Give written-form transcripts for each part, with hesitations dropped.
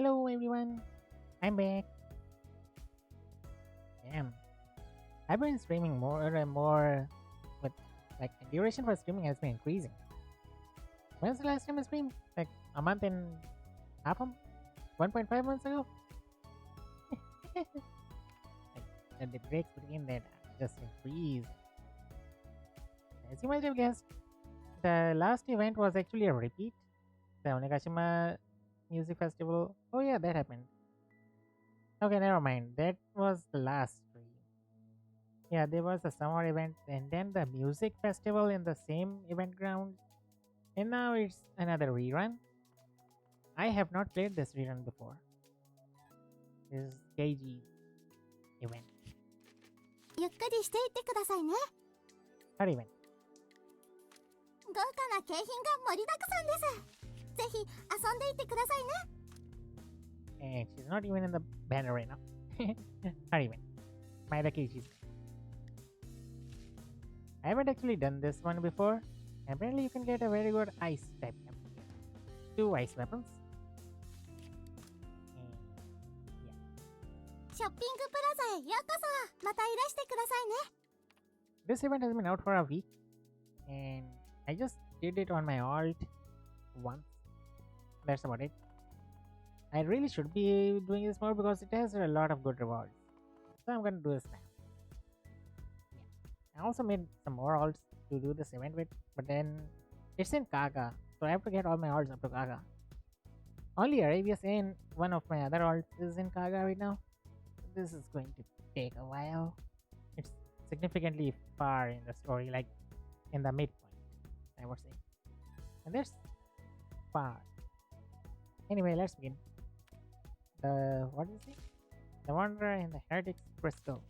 Hello everyone, I'm back. Damn, I've been streaming more and more, but like the duration for streaming has been increasing. When's the last time I streamed? Like a month and half a 1.5 months ago? Like the breaks between that just increased. As you might have guessed, the last event was actually a repeat. The Onigashima Music Festival. Oh yeah, that happened. Okay, never mind. That was the last stream. Yeah, there was a summer event and then the music festival in the same event ground. And now it's another rerun. I have not played this rerun before. This is KG event. ゆっくりしていってくださいね。Her event. 豪華な景品が盛りだくさんです。ぜひ遊んでいってくださいね。And she's not even in the banner right now. Her event. My the KG's. I haven't actually done this one before. Apparently you can get a very good ice type weapon. 2 ice weapons. And yeah. ショッピングプラザへようこそ。またいらしてくださいね。This event has been out for a week. And I just did it on my alt once. That's about it. I really should be doing this more because it has a lot of good rewards. So I'm gonna do this now. Yeah. I also made some more alts to do this event with, but then it's in Kaga, so I have to get all my alts up to Kaga. Only Arabia's and one of my other alts is in Kaga right now. This is going to take a while. It's significantly far in the story, like in the midpoint, I would say. And there's far. Anyway, let's begin. What is it? The Wanderer in the Heretic's Crystal.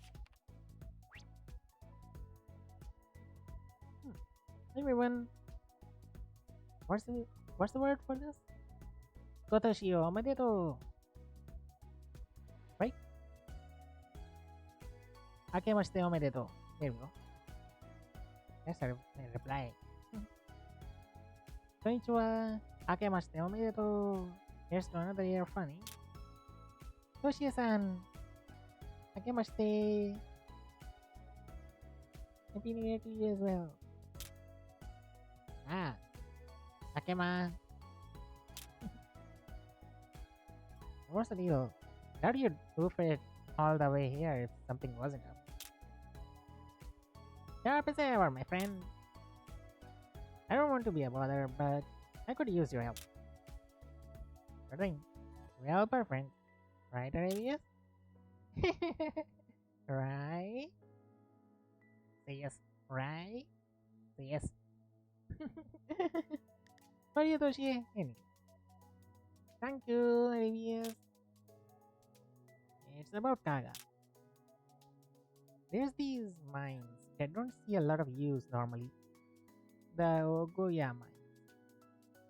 Hmm. Everyone, what's the word for this? Kotoshi o omedetou. Right? Akemashite omedetou. There we go. That's a reply. Konnichiwa. Akemashite omedetou. Here's to another year of funny. Toshie-san. Akemashite. Happy New Year to you as well. Ah. Akema. What's the deal? How do you goof it all the way here if something wasn't up? Sharp as ever, my friend. I don't want to be a bother, but I could use your help. Sure thing. We help our friend. Right, Arabius? Right? Say yes. Right? Say yes. What are you, Toshie? Anyway. Thank you, Arabius. It's about Kaga. There's these mines that don't see a lot of use normally. The Ogoya mines.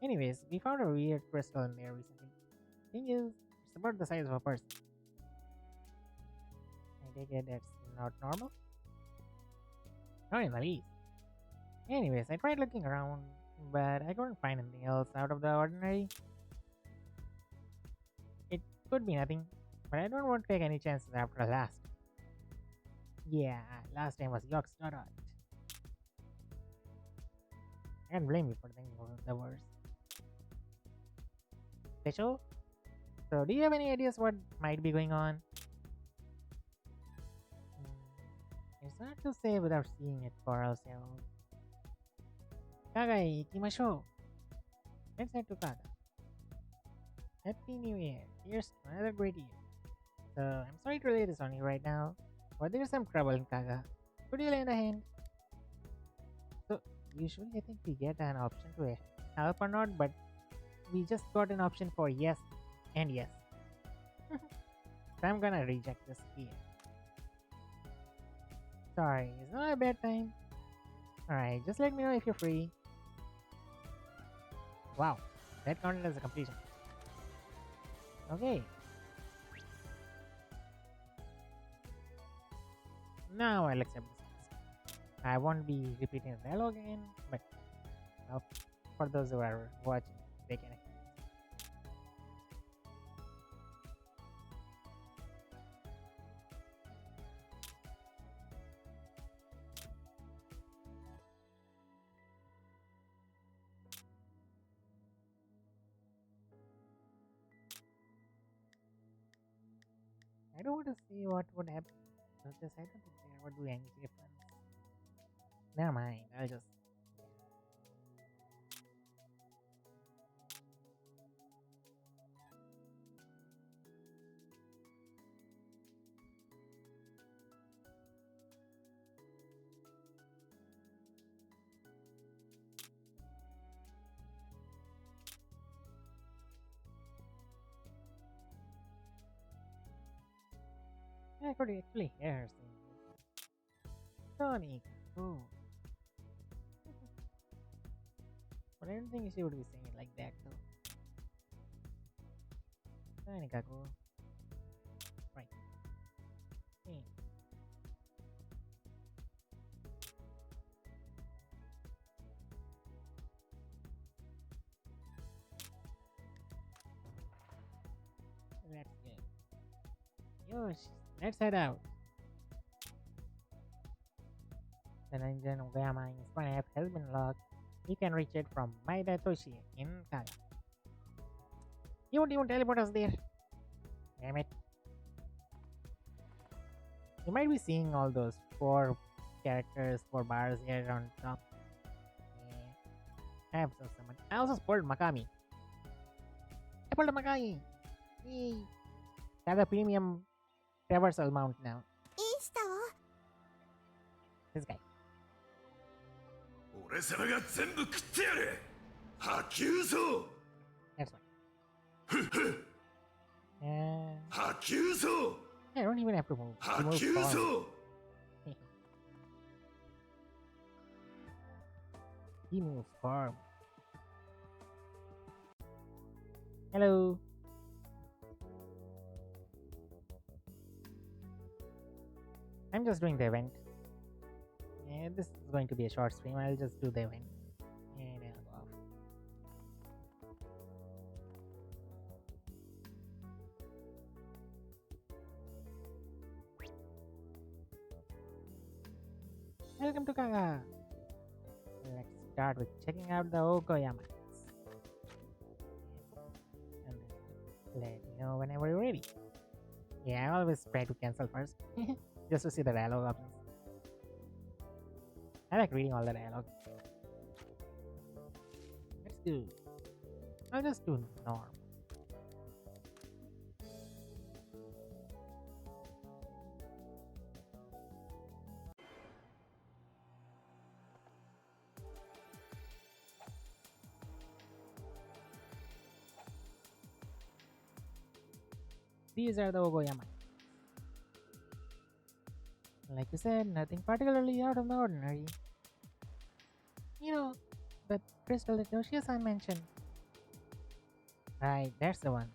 Anyways, we found a weird crystal in there recently. Thing is, it's about the size of a person. I take it that's not normal? Not in the least. Anyways, I tried looking around, but I couldn't find anything else out of the ordinary. It could be nothing, but I don't want to take any chances after last. Yeah, last time was Yox Dodot. I can't blame you for thinking of the worst. Special? So, do you have any ideas what might be going on? It's hard to say without seeing it for ourselves. Kaga e ikimashou. Let's head to Kaga. Happy New Year. Here's to another great year. So, I'm sorry to lay this on you right now, but there's some trouble in Kaga. Could you lend a hand? So, usually I think we get an option to help or not, but we just got an option for yes and yes. So I'm gonna reject this here. Sorry, it's not a bad time. Alright, just let me know if you're free. Wow, that counted as a completion. Okay. Now I'll accept this task. I won't be repeating the dialogue again, but well, for those who are watching, they can. I don't want to see what would happen. Because I don't think there would be any difference. Never mind. I'll just. I could actually hear her saying Tony, oh. But I don't think she would be saying it like that though. Tony Kaku. Right. Hmm. Let's go. Yosh, let's head out. The engine Ogama in Spinap has been locked. You can reach it from Maida Toshi in Kaga. You won't even teleport us there. Damn it. You might be seeing all those 4 characters, 4 bars here on top. Yeah. I have also summoned. I also spoiled Makami. I pulled a Makami. Yay. I have the premium traversal mount now. いいしたわ This guy. 俺様が全部食ってやる波及ぞ That's fine. And 波及ぞ I don't even have to move. 波 To move 及 forward. ぞ He moves forward. Hello. I'm just doing the event. Yeah, this is going to be a short stream. I'll just do the event. And I'll go off. Welcome to Kaga. Let's start with checking out the Okoyamas. And let me know whenever you're ready. Yeah, I always try to cancel first. Just to see the dialogue options. I like reading all the dialogue. Let's do. I'll just do norm. These are the Ogoyama. Like you said, nothing particularly out of the ordinary. You know, that crystal that Yoshi-san mentioned. Right, that's the one.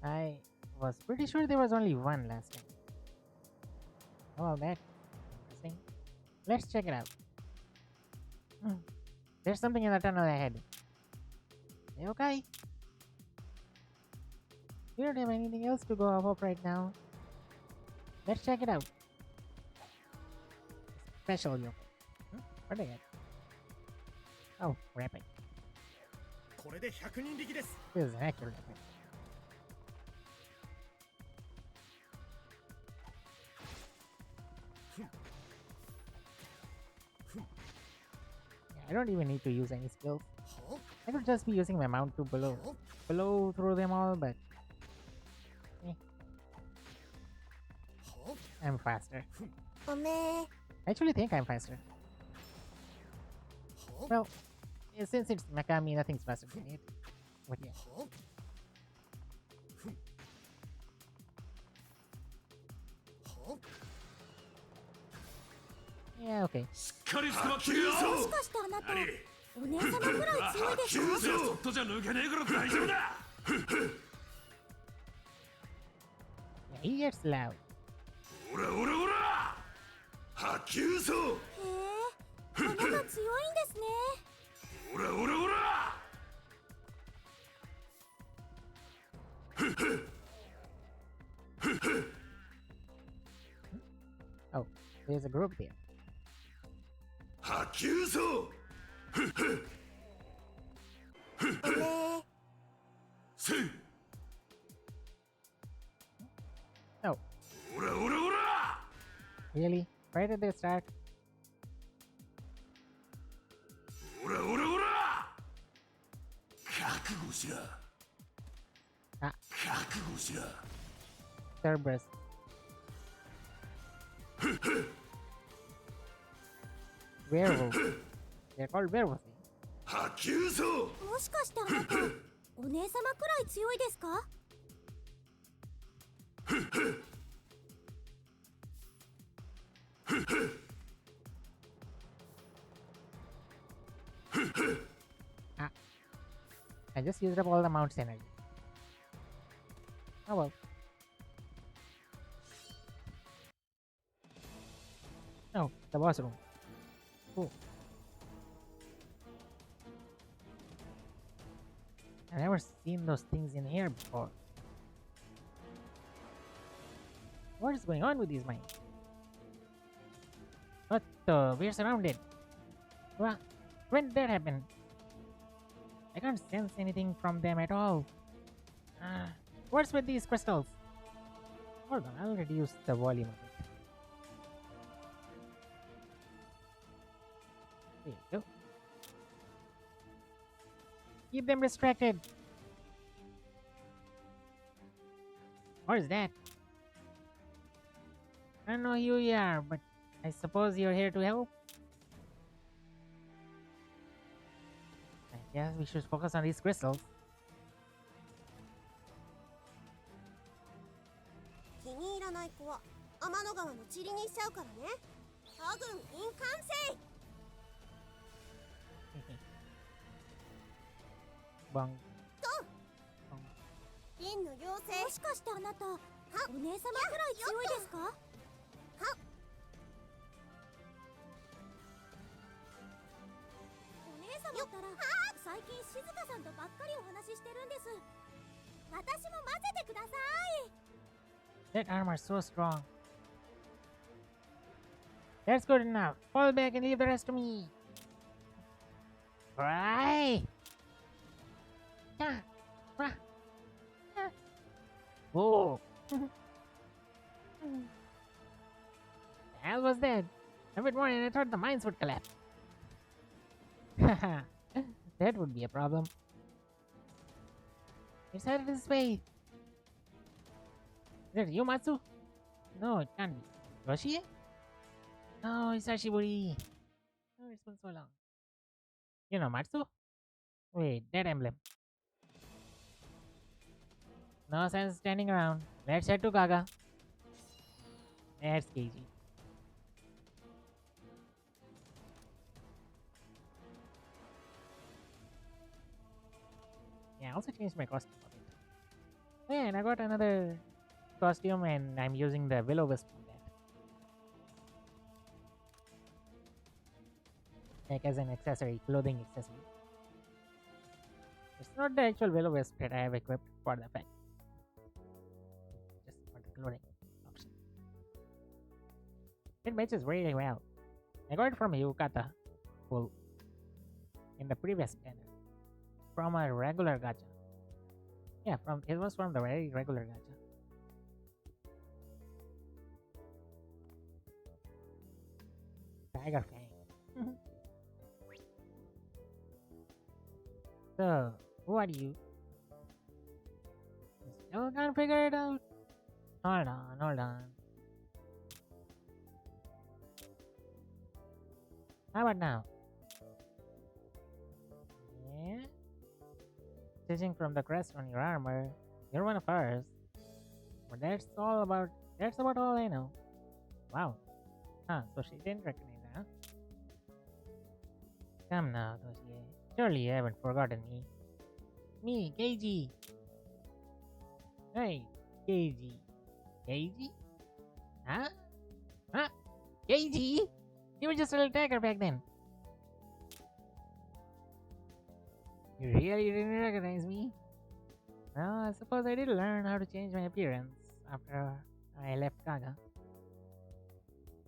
I was pretty sure there was only one last time. Oh, that's interesting. Let's check it out. There's something in the tunnel ahead. You okay? We don't have anything else to go off of right now. Let's check it out. Special yoke. What are they at? Oh, rapid. これで100人力です This is an accurate rapid. I don't even need to use any skills. I could just be using my mount to blow through them all, but I'm faster. おめえ I actually think I'm faster. Well, since it's Makami, nothing's faster than it. But yeah. Yeah, okay. しっかり捕まってるよもしかしてあなたお姉様くらい強いでしょ波及ぞそっとじゃ抜けねえから大丈夫だ Yeah, he gets loud. オラオラオラ波及ぞへえ花が強いんですねオラオラオラ Oh, there's a group there. 波及ぞおめえせい Really? Right at the start? オラオラオラ覚悟しろ Ah, 覚悟しろ Cerberus. Werewolf. They're called werewolves. 波及ぞもしかしてあなたお姉様くらい強いですか？Ah, I just used up all the mount's energy. Oh well. Oh, the boss room. Cool. I've never seen those things in here before. What is going on with these mines? What the? We're surrounded. What? When did that happen? I can't sense anything from them at all. What's with these crystals? Hold on, I'll reduce the volume of it. There you go. Keep them distracted. What is that? I don't know who you are, but I suppose you're here to help. I guess we should focus on these crystals. 気に入らない子は天の川の塵にしちゃうからね。ハグンイン完成。 Bong. 銀の妖精。もしかしてあなたお姉様くらい強いですか？はお姉様ったら最近静香さんとばっかりお話ししてるんです。私も混ぜてください。 That armor is so strong. That's good enough. Fall back and leave the rest to me. Right. Yeah. Ah. Ah. Whoa. The hell was that? A bit more and I thought the mines would collapse. Haha. That would be a problem. It's headed this way. Is that you, Matsu? No, it can't be. Yoshi? No, it's Ashiburi. Oh, it's been so long. You know Matsu? Wait, that emblem. No sense standing around. Let's head to Gaga. That's KG. Yeah, I also changed my costume a bit. Man, I got another costume and I'm using the Will-O-Wisp on that. Like as an accessory, clothing accessory. It's not the actual Will-O-Wisp that I have equipped for the effect. Just for the clothing option. It matches really well. I got it from Yukata Full in the previous banner. From a regular gacha. Yeah, it was from the very regular gacha. Tiger Fang. So, who are you? Still can't figure it out. Hold on, hold on. How about now? Yeah. Judging from the crest on your armor, you're one of ours. But that's about all I know. Wow. Huh, so she didn't recognize her, huh? Come now, Toshie. Surely you haven't forgotten me. Me, Keiji. Hey, Keiji. Keiji? Huh? Huh? Keiji? You were just a little tiger back then. You really didn't recognize me? Well, I suppose I did learn how to change my appearance after I left Kaga.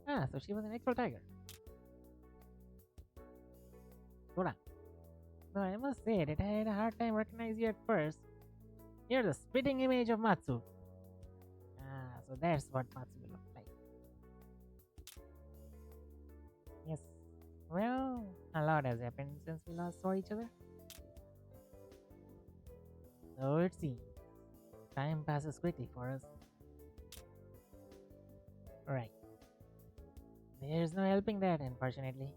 Ah, so she was an actual tiger. Sora. Though I must say that I had a hard time recognizing you at first. You're the spitting image of Matsu. Ah, so that's what Matsu will look like. Well, a lot has happened since we last saw each other. So it seems time passes quickly for us. Right. There's no helping that, unfortunately.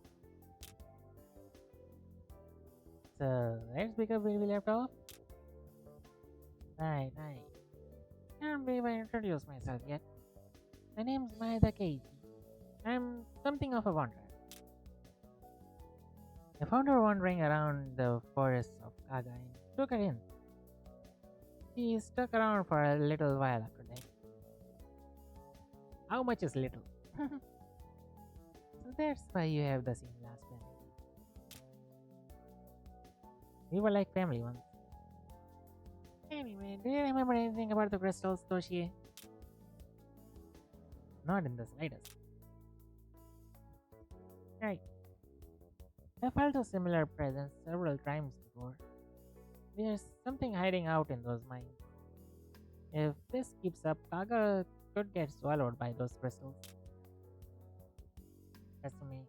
So let's pick up where we left off. Right. I don't believe I introduced myself yet. My name's Maeda Keiji. I'm something of a wanderer. I found her wandering around the forests of Kaga and took her in. She stuck around for a little while after that. How much is little? So that's why you have the same last name. We were like family once. Anyway, do you remember anything about the crystals, Toshie? Not in the slightest. Right. I felt a similar presence several times before. There's something hiding out in those mines. If this keeps up, Kaga could get swallowed by those crystals. That's me.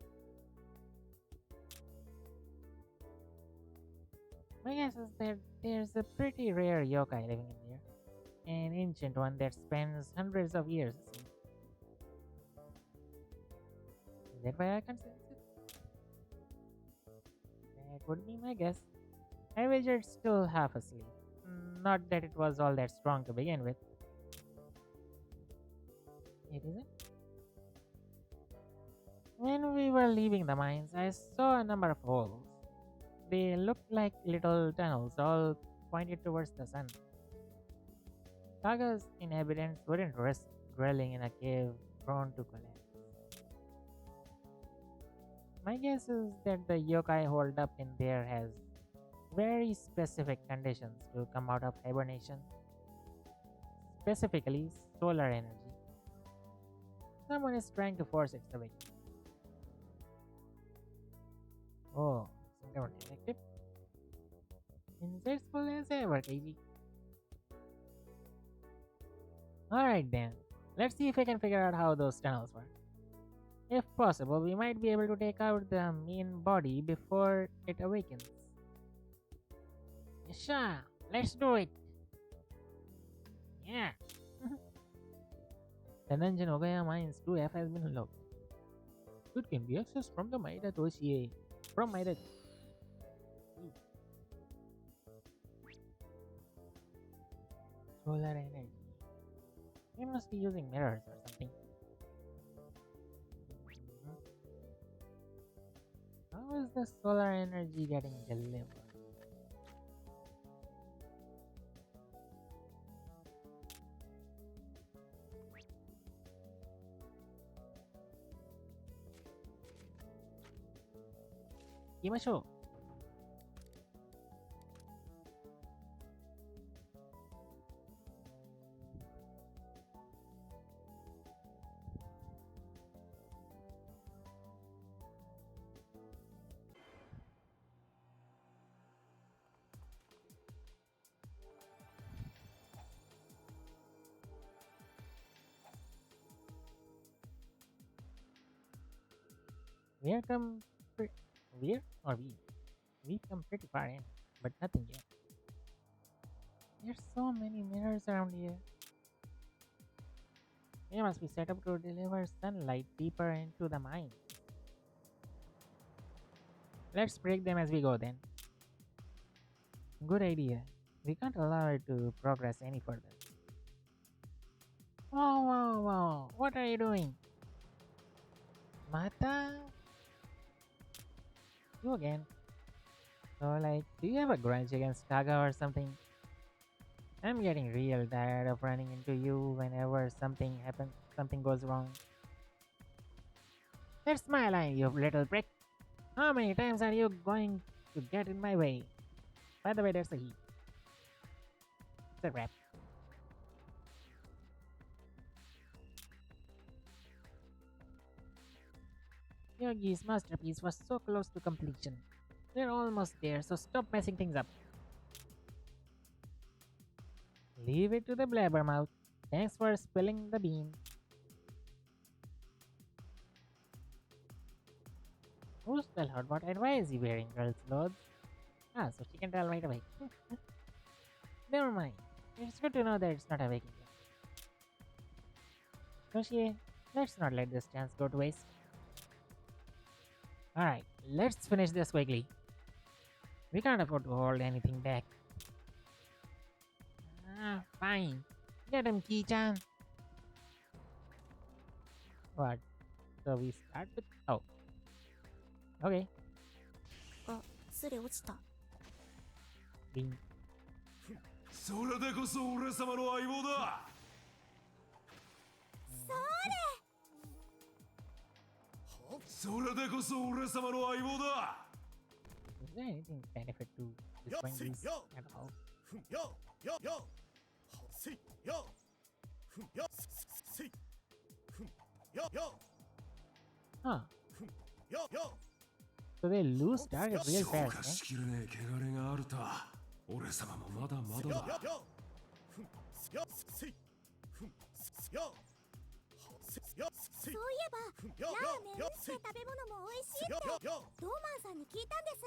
My guess is that there's a pretty rare yokai living in there. An ancient one that spans hundreds of years. Is that why I can sense it? That would be my guess. I wagered still half asleep. Not that it was all that strong to begin with. It isn't? When we were leaving the mines, I saw a number of holes. They looked like little tunnels, all pointed towards the sun. Kaga's inhabitants wouldn't risk dwelling in a cave prone to collapse. My guess is that the yokai holed up in there has very specific conditions to come out of hibernation, specifically solar energy. Someone is trying to force its awakening. Oh, some kind of detective? Insightful as ever, KG. Alright then, let's see if we can figure out how those tunnels work. If possible, we might be able to take out the main body before it awakens. Yasha, let's do it! Yeah! The Nanjan Ogaya Mines 2F has been unlocked. It can be accessed from the Maeda Toshie. From Maeda. Solar energy. We must be using mirrors or something. How is the solar energy getting delivered? Ikimashou. We're come pre- we're or we? We've come pretty far in, but nothing yet. There's so many mirrors around here. They must be set up to deliver sunlight deeper into the mine. Let's break them as we go then. Good idea. We can't allow it to progress any further. Whoa. What are you doing? Mata? You again. So, like, do you have a grudge against Kaga or something? I'm getting real tired of running into you whenever something goes wrong. That's my line, you little prick. How many times are you going to get in my way? By the way, there's a he. It's a wrap. Yogi's masterpiece was so close to completion. We're almost there, so stop messing things up. Leave it to the blabbermouth. Thanks for spilling the beans. Who's the Lord Bot and why is he wearing girl's clothes? Ah, so she can tell right away. Never mind. It's good to know that it's not a Viking. Yoshi, let's not let this chance go to waste. Alright, let's finish this quickly. We can't afford to hold anything back. Ah, fine. Get him, Ki-chan. What? So we start with... Oh. Okay. あ、すれ落ちた。 Bing. それでこそ俺様の相棒だ。それでこそ俺様の相棒だ。 Is there anything benefit to destroying these at all? Huh. So they lose target real 消 fast, 化 eh? しきれねえ汚れがあると俺様もまだまだだ。そういえば、ラーメンって食べ物も美味しいってドーマンさんに聞いたんです。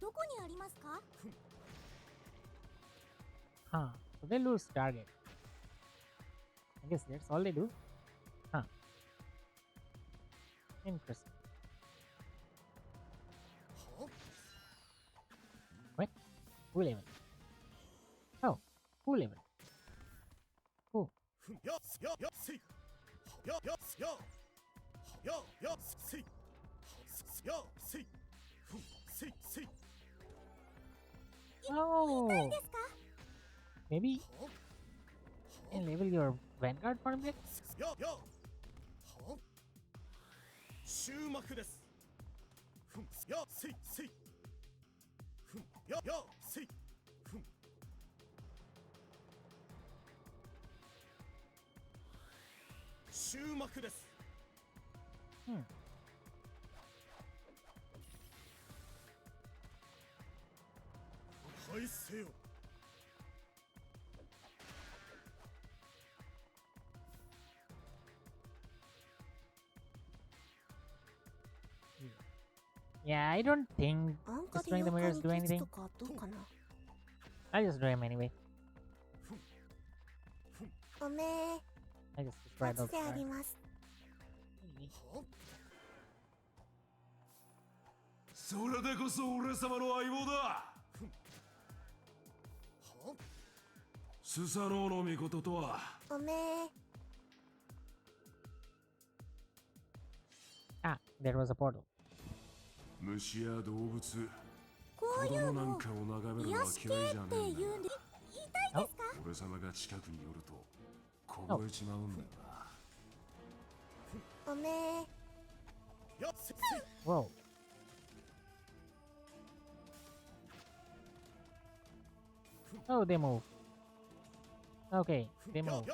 どこにありますか？ Huh. So they lose target. I guess that's all they do. Huh. Interesting. What? Who level? Oh, who level? Who? Oh, ですか？ maybe you can level your Vanguard for a bit? 終幕です。終幕です。 Hmm. 敗せよ。 Yeah, I don't think 安価で destroying the 妖 mirrors 怪 do に立つ anything. とかどうかな？ I'll just do him anyway. おめえ、 I just destroy 罰 those であ cards. ります。それでこそ俺様の相棒だ。スサノオの御事とはおめえ、 Ah, there was a portal. 虫や動物、こうい子供なんうのかを眺めるのは癒し系嫌いじゃねって言うんで、言いたいですか？俺様が近くに寄ると凍えちまうんだよな。おめえ、 Whoa. Oh, they move. Okay, they move.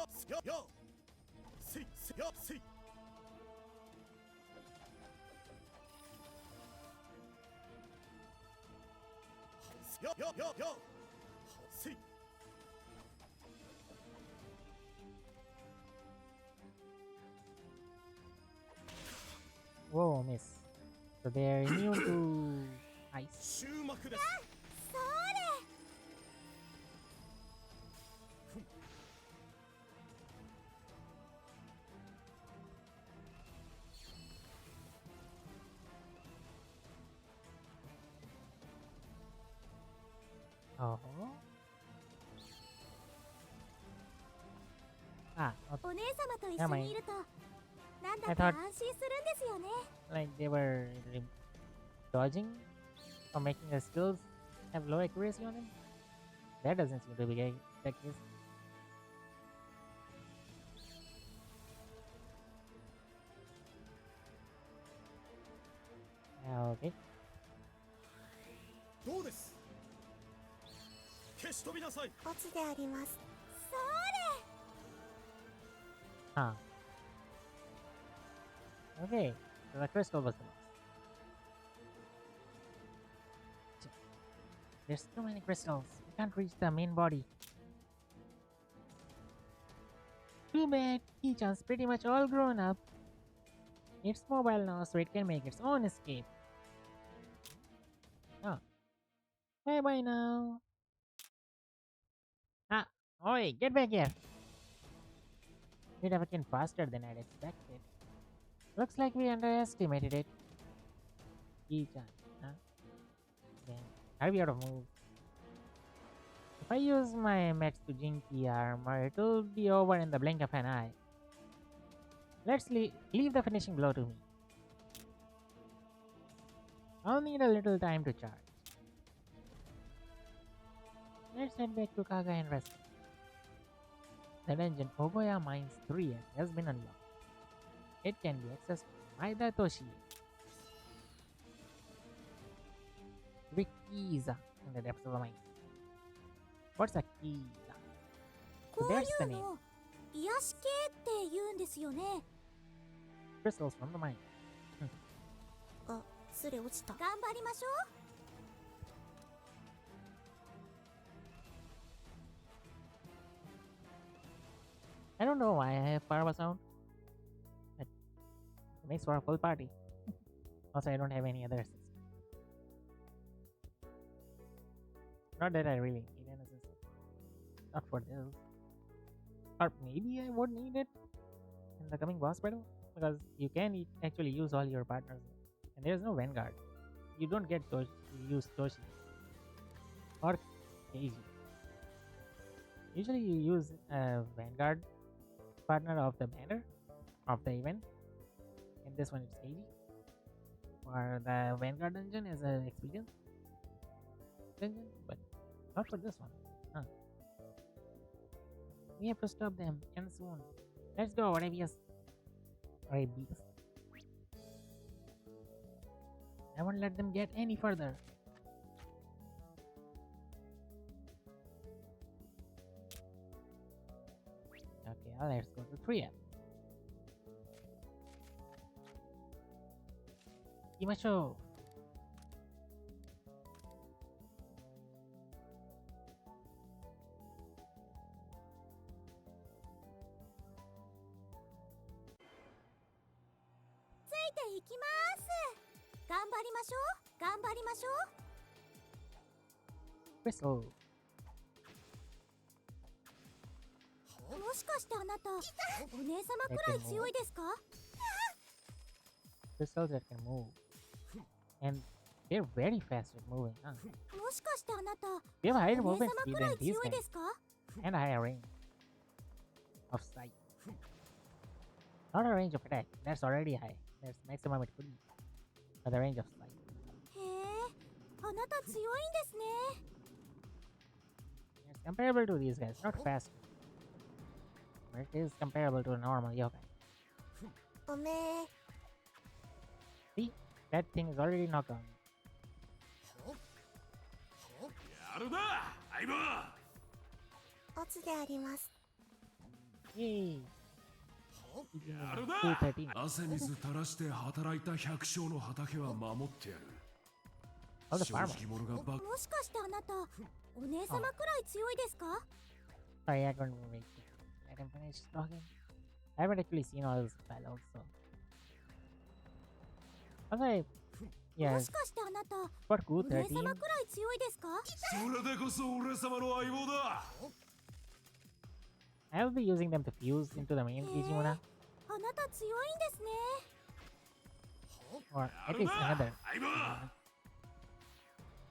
Whoa, miss. So they're immune to ice. 終幕です。それ。 Oh. Ah, okay. お姉様と一緒にいると、なんだ I か thought- 安心するんですよね。 Like they were dodging or making the skills have low accuracy on them. That doesn't seem to be the case. Okay. どうです。消し飛びなさい。罰であります。そ Huh. Okay. So the crystal was the loss. There's too many crystals. We can't reach the main body. Too bad. Ki-chan's pretty much all grown up. It's mobile now, so it can make its own escape. Bye bye now. Ah, oi, get back here. It happened faster than I'd expected. Looks like we underestimated it. Each huh? Then I'll be out of moves. If I use my Matsujinki armor, it'll be over in the blink of an eye. Let's leave the finishing blow to me. I'll need a little time to charge. Let's head back to Kaga and rest. The dungeon Ogoya Mines 3 has been unlocked. It can be accessed by the Toshi. Rikiza in the depths of the mine. What's a Kiza? こう That's い the う name. の癒し系って言うんですよね。 Crystals from the mine. あ、スレ落ちた。頑張りましょう。 I don't know why I have power sound. But it makes for a full party. Also, I don't have any other assist. Not that I really need an assist. Not for this. Or maybe I would need it in the coming boss battle. Because you can actually use all your partners. And there's no Vanguard. You don't get to use Toshi. Or Keiji. Usually you use a Vanguard partner of the banner of the event. In this one it's Keiji. For the Vanguard dungeon as an experience dungeon, but not for this one. Huh. We have to stop them and soon. Let's go, Arabius. Arabius. I won't let them get any further. Okay, let's go to 3M. 行きましょう。ついていきます。頑張りましょう。頑張りましょう。 Crystal. もしかしてあなた、お姉様くらい強いですか？ Crystals that can move. And they're very fast at moving, huh? もしかしてあなた、 They have higher お姉 movement 様 speed くら than い these 強いで guys すか？ and a higher range of sight. Not a range of attack, that's already high. That's maximum it could be. But the range of sight. へえ、あなた強いんですね。 It's comparable to these guys, not fast. But it is comparable to a normal yokai. おめえ、 See? That thing is already knocked down. やるな相棒。オツであります。 Yay! やるな。 213. 汗水垂らして働いた百姓の畑は守ってやる。 All the 正 farmers. 直者がばもしかしてあなた、お姉様くらい強いですか？ Sorry, I couldn't wait. Let him finish talking. I haven't actually seen all those fellows, so. Also, も yeah, しかしてあなた、 for お Q 姉 13, 様くらい強いですか？ それでこそ俺様の相棒だ。 I'll be using them to fuse into the main Digimon, あなた強いんですね。 or や at る least な another. 相棒。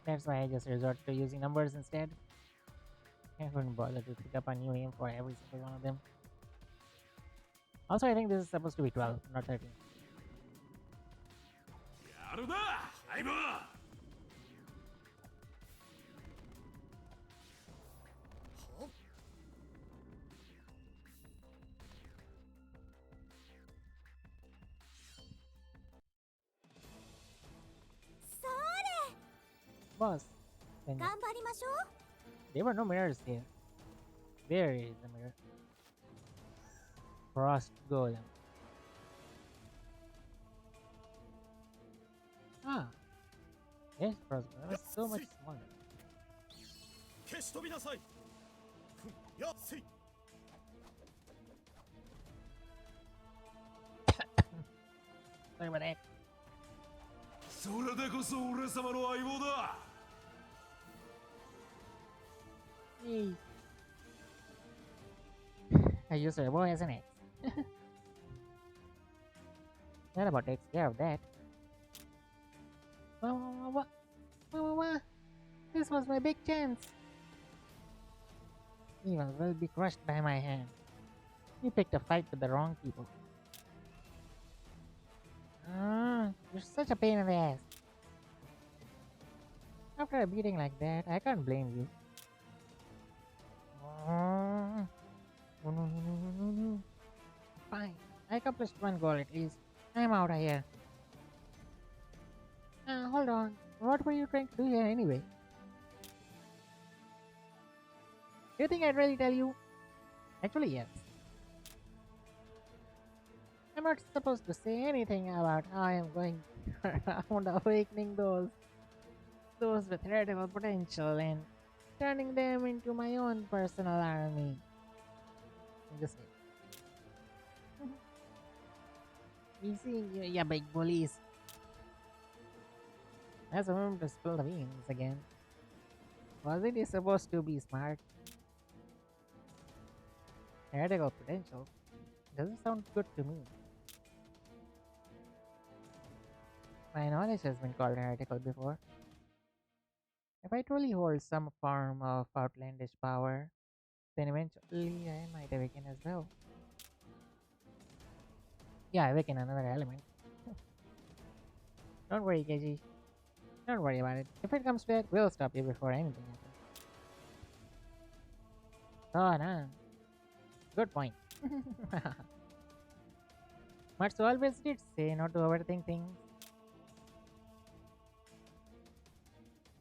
That's why I just resort to using numbers instead. I couldn't bother to pick up a new name for every single one of them. Also, I think this is supposed to be 12, not 13. やるな相棒。 そ Boss. Then れ、頑張りましょう。 there were no mirrors here. There is a mirror. Frost Golem. Ah. Yes, Frost Golem is so much smaller. 消し飛びなさい。やっせい。 Sorry about that. それでこそ俺様の相棒だ。Hey, I used a bow as an axe. That about takes care of that. Wah, wah, wah, wah, wah, wah, wah. This was my big chance. Evil will be crushed by my hand. You picked a fight with the wrong people. You're such a pain in the ass. After a beating like that, I can't blame you. Oh, no, no, no, no, no, no. Fine. I accomplished one goal at least. I'm out of here. Hold on. What were you trying to do here anyway? Do you think I'd really tell you? Actually, yes. I'm not supposed to say anything about how I am going around awakening those with heretical potential and turning them into my own personal army. Just wait. We see you big bullies. That's a moment to spill the beans again. Was it supposed to be smart? Heretical potential? Doesn't sound good to me. My knowledge has been called heretical before. If I truly hold some form of outlandish power, then eventually I might awaken as well. Yeah, awaken another element. Don't worry, KG. Don't worry about it. If it comes to it, we'll stop you before anything happens. Oh, no. Good point. Matsu always did say not to overthink things.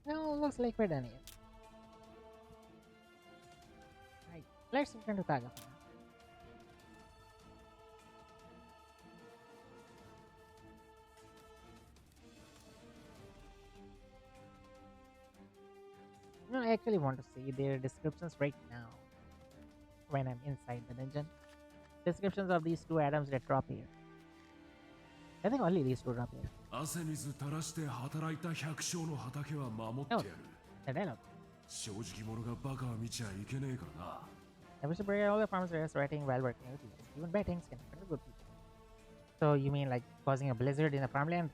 Well, looks like we're done here. Right, let's return to Kaga for now. No, I actually want to see their descriptions right now when I'm inside the dungeon. Descriptions of these two atoms that drop here. I think only these two drop here. 汗水垂らして働いた百姓の畑は守ってやる。 The dialogue. 正直者がバカは見ちゃいけねえからな。 I wish to bring all the farmers writing while working with you. Even bad things can happen to good people. So you mean like causing a blizzard in the farmland?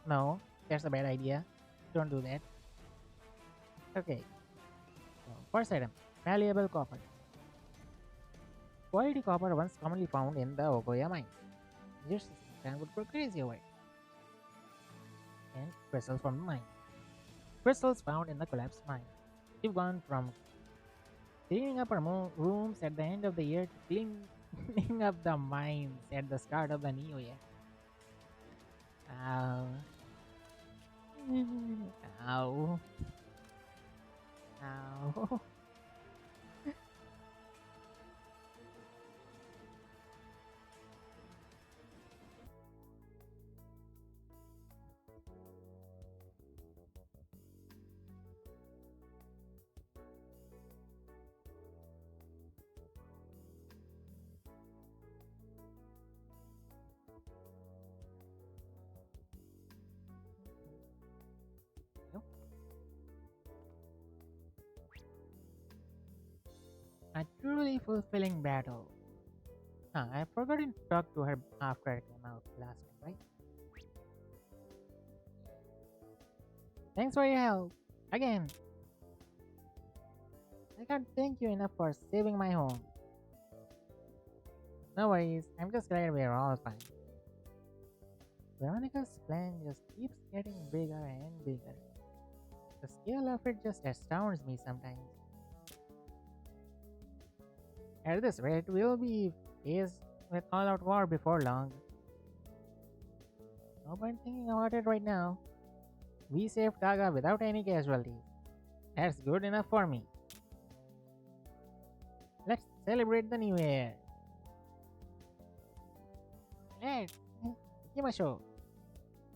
No, that's a bad idea. Don't do that. Okay. So, first item, malleable copper. Quality copper once commonly found in the Ogoya mines. Your system would go crazy over it. And crystals from the mine. Crystals found in the collapsed mine. We've gone from cleaning up our rooms at the end of the year to cleaning up the mines at the start of the new year. Ow. Ow. Ow. Nope. A truly fulfilling battle. I forgot to talk to her after I came out last time, right? Thanks for your help. Again. I can't thank you enough for saving my home. No worries, I'm just glad we're all fine. Veronica's plan just keeps getting bigger and bigger. The scale of it just astounds me sometimes. At this rate, we'll be faced with all-out war before long. No point thinking about it right now. We saved Kaga without any casualties. That's good enough for me. Let's celebrate the new year. Let's Ikimashou.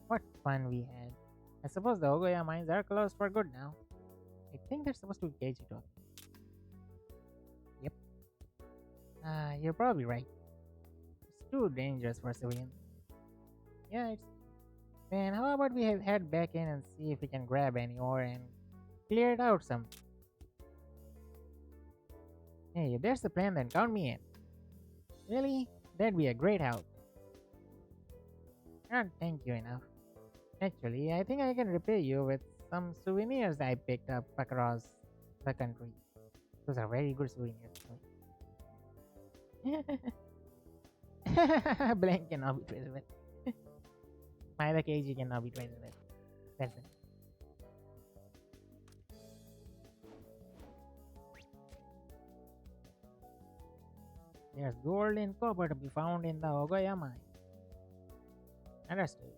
What fun we had. I suppose the Ogoya mines are closed for good now. I think they're supposed to be Keiji talking. Yep. You're probably right. It's too dangerous for civilians. Yeah, it's. Man, how about we head back in and see if we can grab any ore and clear it out some? Hey, if there's a plan, then count me in. Really? That'd be a great help. Can't thank you enough. Actually, I think I can repay you with some souvenirs I picked up across the country. Those are very good souvenirs. Blank cannot be traded with. Neither KG cannot be traded with. That's it. There's gold and copper to be found in the Ogoya mine. Understood.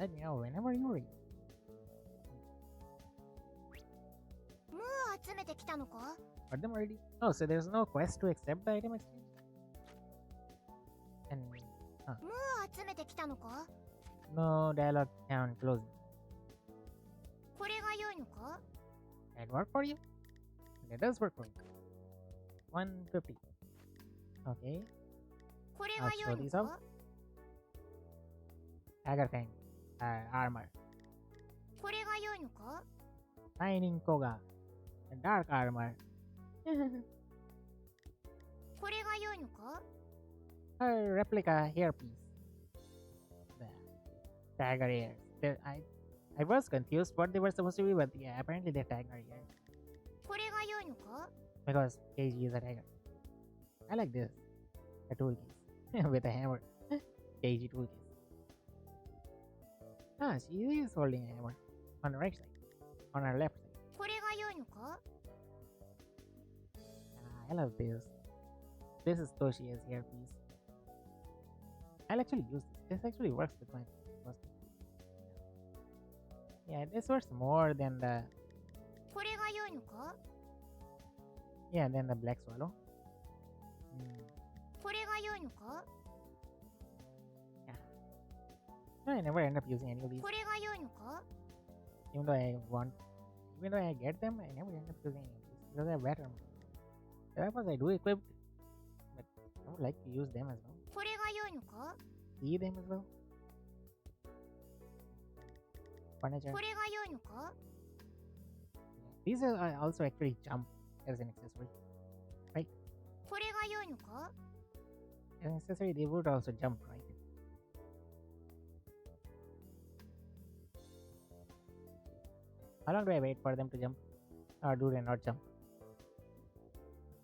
Let me know whenever you're ready. もう集めてきたのか？ Got them already? Oh, so there's no quest to accept the item exchange? And もう集めてきたのか？ no dialogue count closing. これが良いのか？ That work for you? That does work for you. 150. Okay. これが良い I'll show の these out. か？ Tiger Fang. Armor. これが良いのか？ Shining Koga. Dark armor. これが良いのか？ Her replica hairpiece. The tiger ears. I was confused what they were supposed to be, but yeah, apparently they're tiger ears. これが良いのか？ Because KG is a tiger. I like this. A tool case. With a hammer. KG tool case. Ah, she is holding a hammer. On the right side. On her left side. これが良いのか？ I love this. This is Toshi's hairpiece. I'll actually use this. This actually works with my costume. Yeah, this works more than the これが良いのか？ than the black swallow. これが良いのか？ No, I never end up using any of these. これが良いのか？ Even though I get them, I never end up using any of these because they're better. The weapons I do equip, but I would like to use them as well. これが良いのか？ See them as well. Furniture. これが良いのか？ These are also actually jump as an accessory. これが良いのか？ As an accessory, they would also jump, right? How long do I wait for them to jump? Or do they not jump?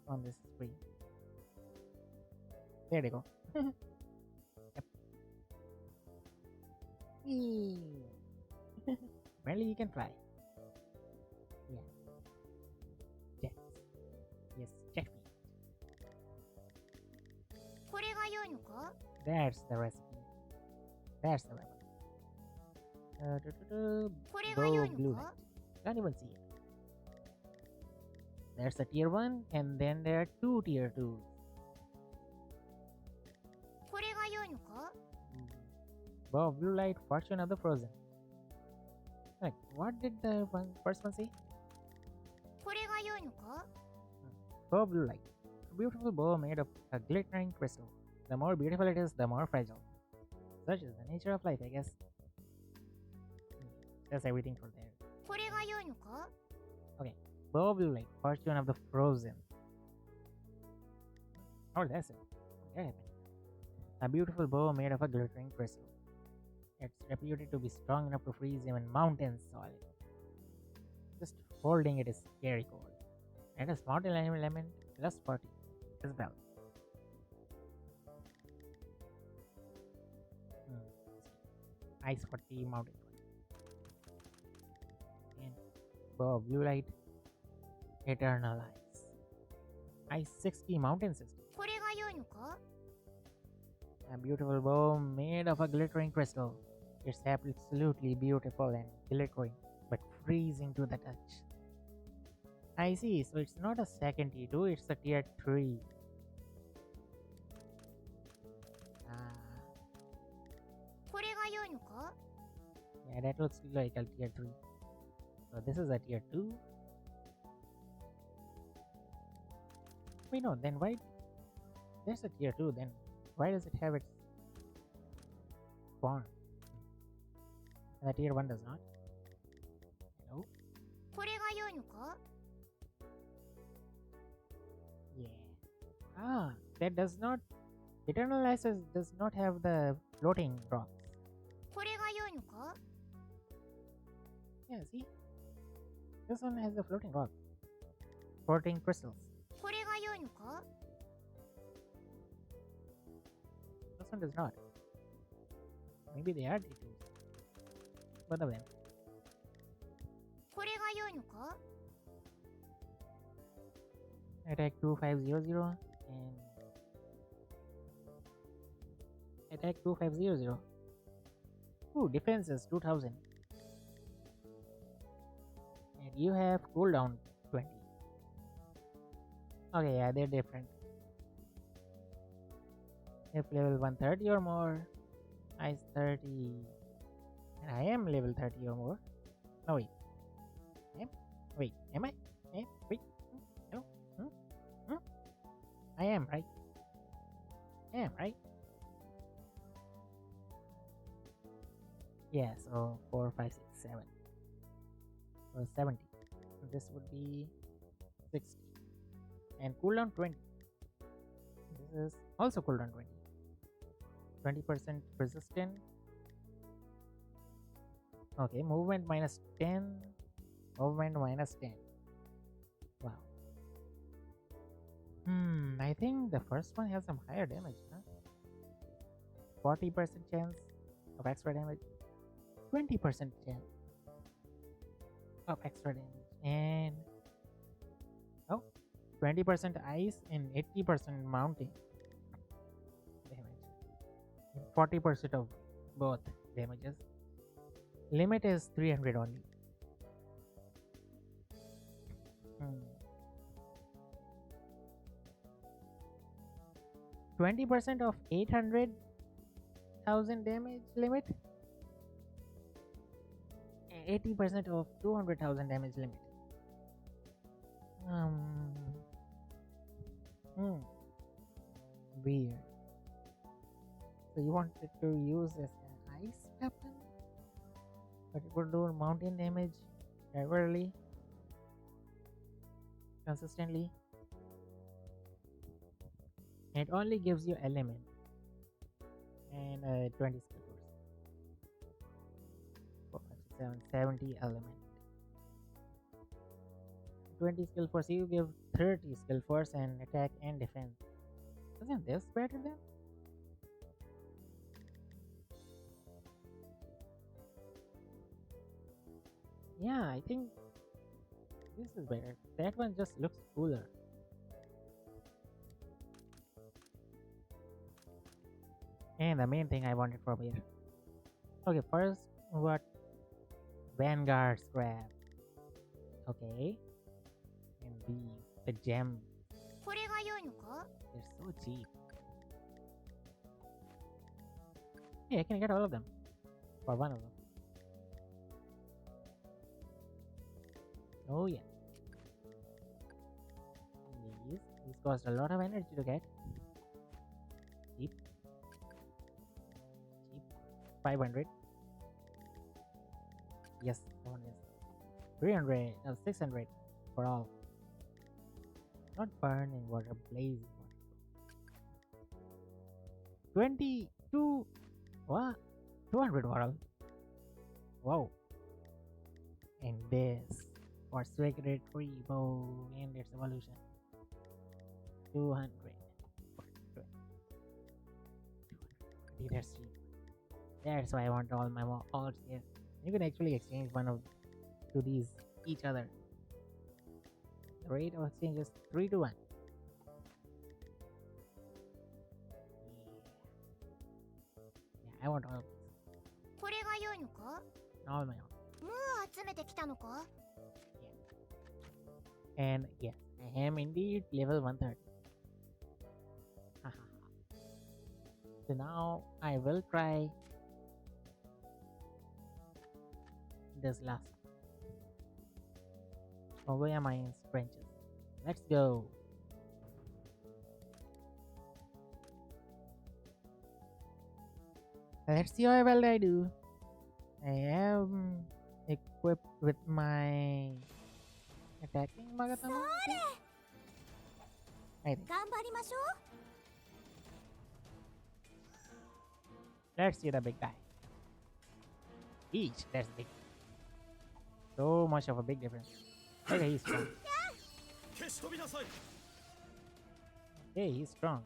On this screen. There they go. Yep. Whee! Apparently you can fly. Yeah. Jets. Yes, jet feet. これが良いのか？ That's the recipe. That's the weapon. これが良い Bow blue のか？ light. Can't even see it. There's a tier 1 and then there are 2 tier 2s. これが良いのか？ Bow of blue light, fortune of the frozen. Like, what did the first one say? これが良いのか？ Bow of blue light. A beautiful bow made of a glittering crystal. The more beautiful it is, the more fragile. Such is the nature of life, I guess. That's everything for there. これが良いのか？ Bow of blue light, fortune of the frozen. Oh, that's it. There it is. A beautiful bow made of a glittering crystal. It's reputed to be strong enough to freeze even mountains solid. Just holding it is scary cold. And a smart element plus 40 as well. Ice 40 mountain 20. And bow of blue light, eternal ice. Ice 60 mountain system. これが良いのか？ A beautiful bow made of a glittering crystal. It's absolutely beautiful and glittering, but freezing to the touch. I see, so it's not a second tier 2, it's a tier 3. Ah, これが良いのか？ yeah, that looks like a tier 3. So this is a tier 2. Wait, no, then why? There's a tier 2, then why does it have its spawn? And the tier 1 does not? Hello? これが良いのか？ Ah, that does not. Eternal Ices does not have the floating rocks. これが良いのか？ Yeah, see? This one has the floating rock. Floating crystals. これが良いのか？ This one does not. Maybe they are D2s. Both of them. これが良いのか？ Attack 2500 and attack 2500. Ooh, defense is 2000. And you have cooldown 20. Okay, yeah, they're different. If level 130 or more, ice 30. And I am level 30 or more. No, wait. Wait, am I? Wait. No. Hmm? I am, right? I am, right? Yeah, so 4, 5, 6, 7. So 70. This would be 60. And cooldown 20. This is also cooldown 20. 20% resistant. Okay, movement minus 10. Movement minus 10. Wow. I think the first one has some higher damage, huh? 40% chance of extra damage. 20% chance of extra damage. And 20% ice and 80% mountain damage. And 40% of both damages. Limit is 300 only. 20% of 800,000 damage limit. And 80% of 200,000 damage limit. Weird. So you wanted to use as an ice weapon, but it would do mountain damage regularly, consistently. It only gives you element and 20 skill force. 4, 5, 6, 7, 70 element. 20 skill force, you give 30 skill force and attack and defense. Isn't this better then? Yeah, I think this is better. That one just looks cooler. And the main thing I wanted from here. Okay, first, what? Vanguard scrap. Okay. And these, the gem. これが良いのか？ They're so cheap. Yeah, I can get all of them. For one of them. Oh yeah. These cost a lot of energy to get. Cheap. 500. Yes, that one is 300. 600 for all. Not burning water, blazing water. 22. What? 200 water. Wow. And this for Sacred Tree Bow and its evolution. 200. 200. That's cheap. That's why I want all my alts here. You can actually exchange one of to these each other. The rate of exchange is 3 to 1. Yeah, I want all of these. これが良いのか？ All my own. もう集めてきたのか？ And yes, I am indeed level 130. Haha. So now I will try this last one. Ogoya Mines branches. Let's go. Let's see how well I do. I am equipped with my attacking Magatama. I think. 頑張りましょう。 Let's see the big guy. Each, that's big. So much of a big difference. Okay, he's strong. 消し飛びなさい。 Hey, he's strong.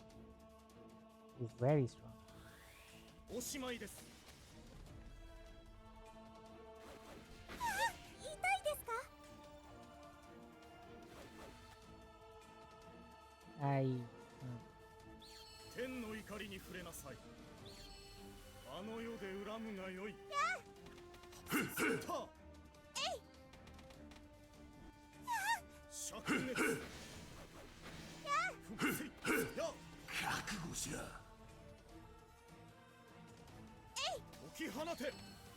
He's very strong. おしまいです。痛いですか？ 天の怒りに触れなさい。あの世で恨むがよい。灼熱。覚悟しや。解き放て。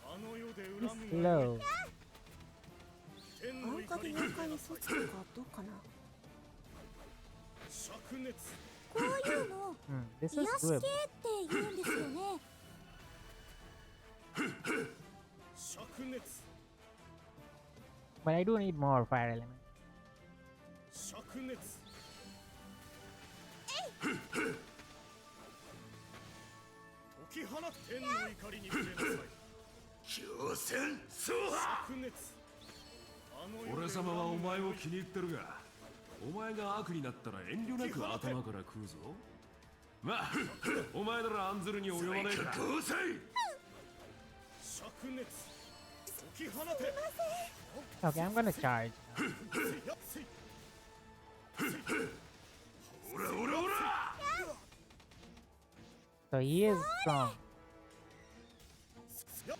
あの世で He's 恨むがよい。 slow. 天の安価で怒りに妖怪に触れなさい。そつとかどうかな。灼熱。こういうの This 癒 is し系 good. って言うんですよね。灼熱。 But I do need more fire element. 灼熱。解き放て。天の怒りに触れなさい。強戦走破。灼熱。あの世で俺様はお前を気に入ってるが、お前が悪になったら遠慮なく頭から食うぞ。まあ、お前なら案ずるに及ばねえか。灼熱。解き放て。 Okay, I'm gonna charge. オラオラオラ。 So he is strong. そ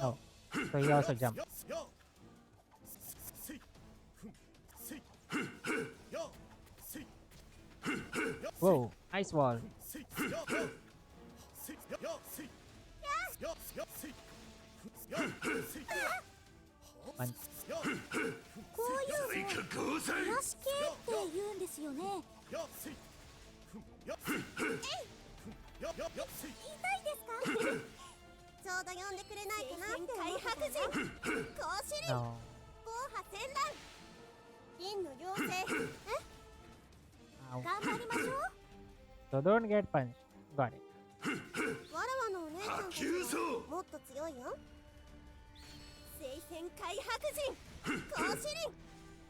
Oh, so he also jumped. Whoa, ice wall. Punch. こういうの癒し系って言うんですよね。痛いですか？ちょうど呼んでくれないかなって開白人。高司令。 No. 暴破戦乱。銀の妖精。Ow. 頑張りましょう。 So don't get punched. Got it. わらわのお姉ちゃんたちはもっと強いよ。聖戦開白人。高司令。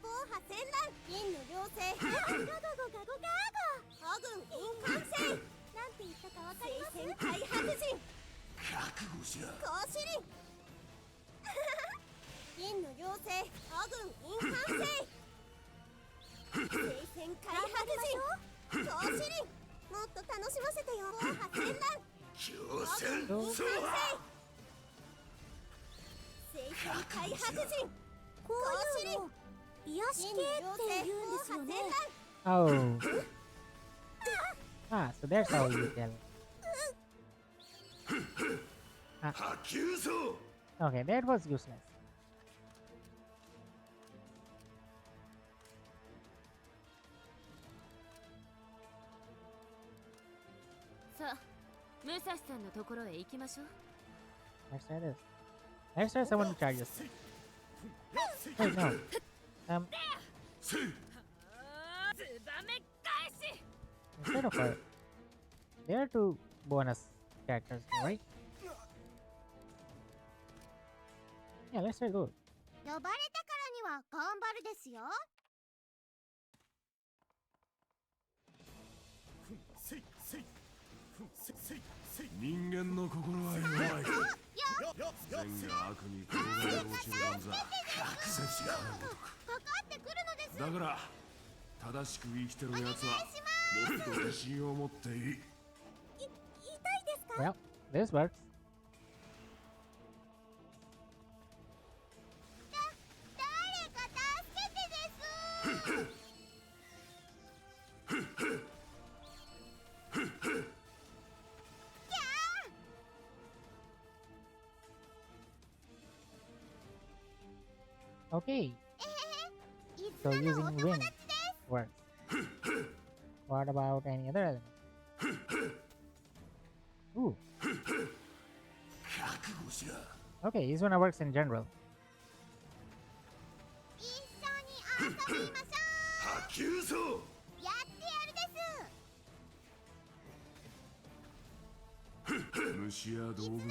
暴破戦乱。銀の妖精。ガゴゴガゴガーゴ。破軍印鑑制。なんて言ったかわかります？聖戦開白人。覚悟しや。高司令。銀の妖精。破軍印鑑制。聖戦開白人。高司令。もっと楽しませてよ。暴破戦乱。強戦そう走破。聖戦開白人。こういうの癒し系って言うんですよね。 Oh. Ah, so that's how you tell. 波及ぞ。 Okay, that was useless. さあ、武蔵さんのところへ行きましょう。 Let's try this. Let's try someone to charge us. Wait, no. せい。ツバメ返し。 Instead of her, there are two bonus characters, right? Yeah, let's try those. 呼ばれたからには頑張るですよ。人間の心は弱い。善が悪に転がり落ちるなんざ格節がないごとく。かかってくるのです。だから正しく生きてる奴はもっと自信を持っていい。痛いですか？ Well, this works. 誰か助けてです。 Okay, いつ so かのお using 友 wind 達です。 works. What about any other element? Ooh. 覚悟しろ。 Okay, this one works in general. 一緒に遊びましょ波及層。う。やってやるです。虫や動物、遊ぶ子。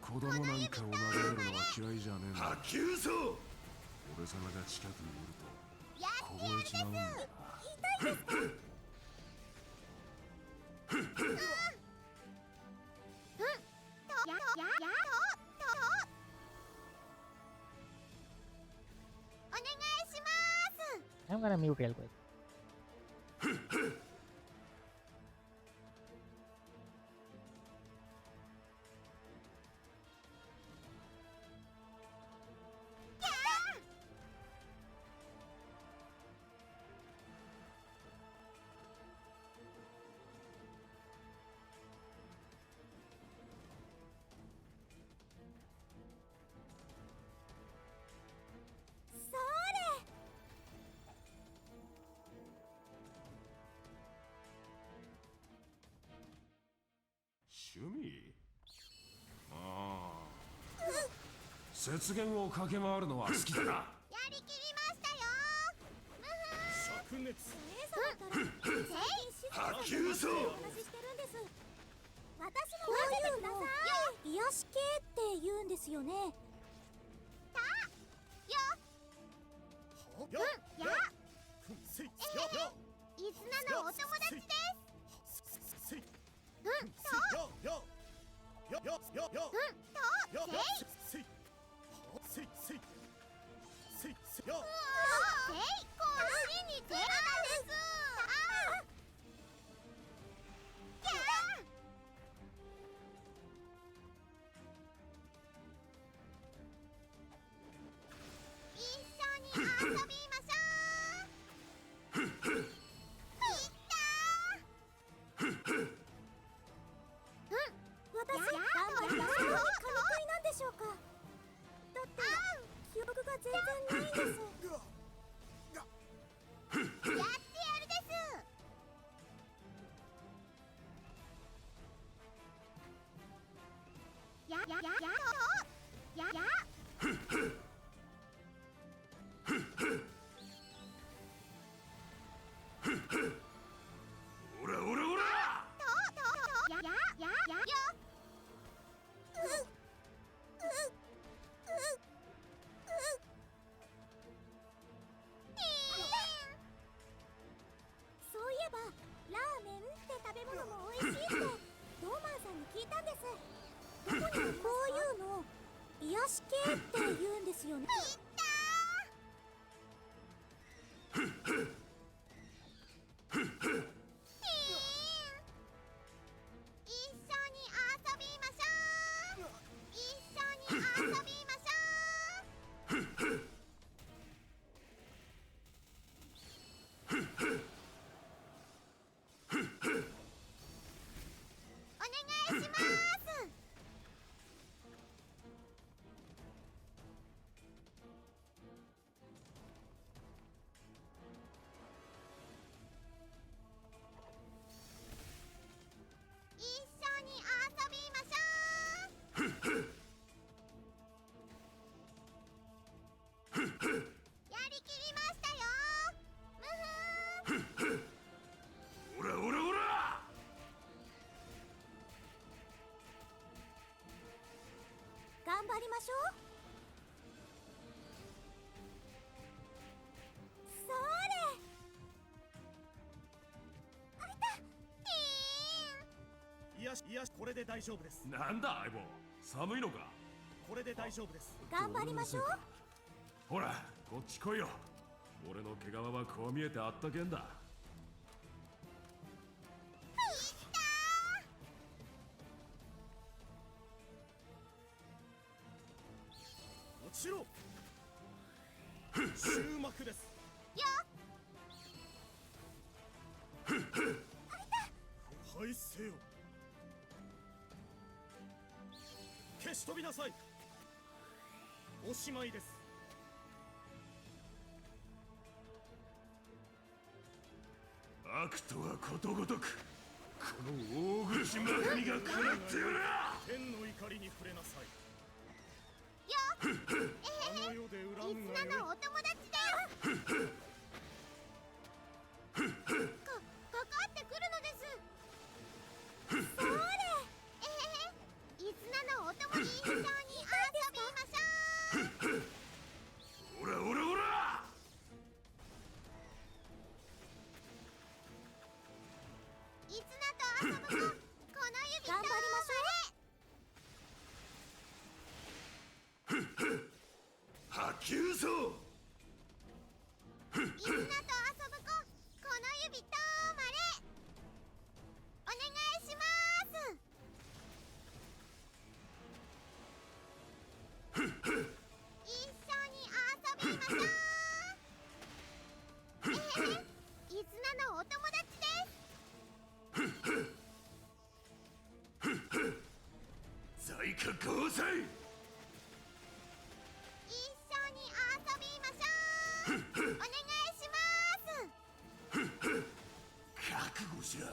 子供なんかを撫でるのは嫌いじゃねえんだ。波及層。俺様が近くにいるとやってや凍えちまうんだな。痛いですか。お願いします。 I'm gonna mute real quick. それ。趣味？ああ。雪原を駆け回るのは好きだな。やりきりましたよ。灼熱。姉さんったら全員静かに波及層。話してるんです。私も混ぜてください。癒し系って言うんですよね。たよよやせいよいつなのお友達です。せいうんとよよよよよよとよせいせいせいせいせいせいよせいこうしに手なんです。や一緒に遊びましょう。いったー。私頑張りましょう。神回なんでしょうか。だって記憶が全然ないんです。やってやるです。オラオラオラ。そういえばラーメンって食べ物も美味しいってドーマンさんに聞いたんです。どこにありますか？こういうの癒し系って言うんですよね。いった一緒に遊びましょう。一緒に遊びましょう。お願いします。一緒に遊びましょう。やりきりましたよ。むふー。オラオラオラ。頑張りましょう。それ。あいた。いやしいやしこれで大丈夫です。なんだ相棒、寒いのか。これで大丈夫です。頑張りましょう。ほらこっち来いよ。俺の毛皮はこう見えてあったけんだ。落ちろ。終幕です。よ腐敗せよ。消し飛びなさい。おしまいです。悪とはことごとくこの大口まくりが食らってやら。天の怒りに触れなさい。よあの世で恨いむがよい。つなのお友達だよかかってくるのですそれいつなのお供に一緒に遊びましょうおらおらおら。いつなと遊ぶかこの指と頑張りまし波及ぞ。ょういつなと遊ぶ子この指とまれお願いします一緒に遊びましょういつなのお友達です在家交際。一緒に遊びましょうお願いします覚悟しろ。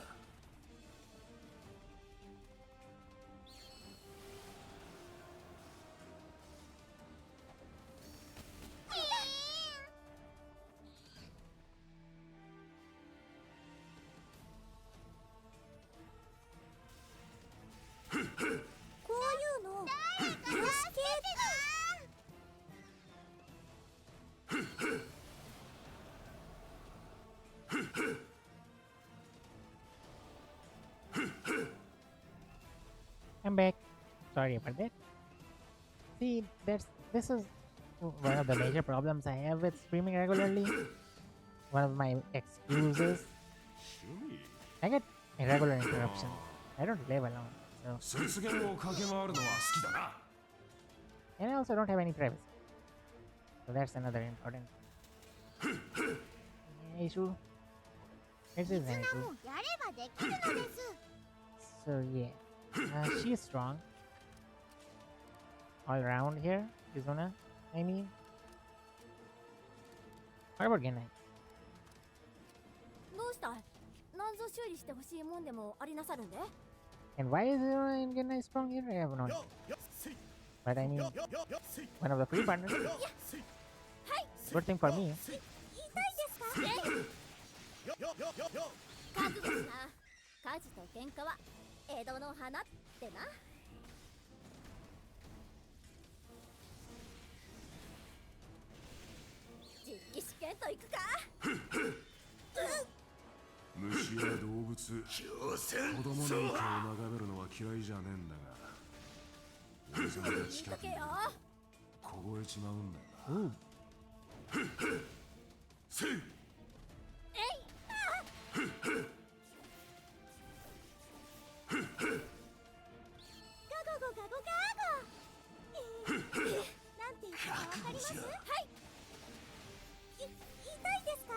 こういうの誰か助けてな I'm back. Sorry about that. See, this is one of the major problems I have with streaming regularly. One of my excuses. 趣味 I get irregular interruptions. I don't live alone, so 雪原を駆け回るのは好きだな。 and I also don't have any privacy. So that's another important issue. This is いつ an な issue. もやればできるのです So yeah, she's strong. All around here, Kizuna. I mean, what about Genai? どうしたいなんぞ修理してほしいもんでもありなさるんで And why is Genai strong here? I have no idea. よよせい But I mean, よよよよせい one of the free partners. よせい Good thing for me. せい痛いですかよよよよよ数ですな火事と喧嘩は江戸の花ってな実機試験と行くか虫や動物、子供なんかを眺めるのは嫌いじゃねえんだが、俺様が近くにいると凍えちまうんだよな。 Ooh. せいガゴゴガゴガゴなんて言ったかわかりますはい痛いですか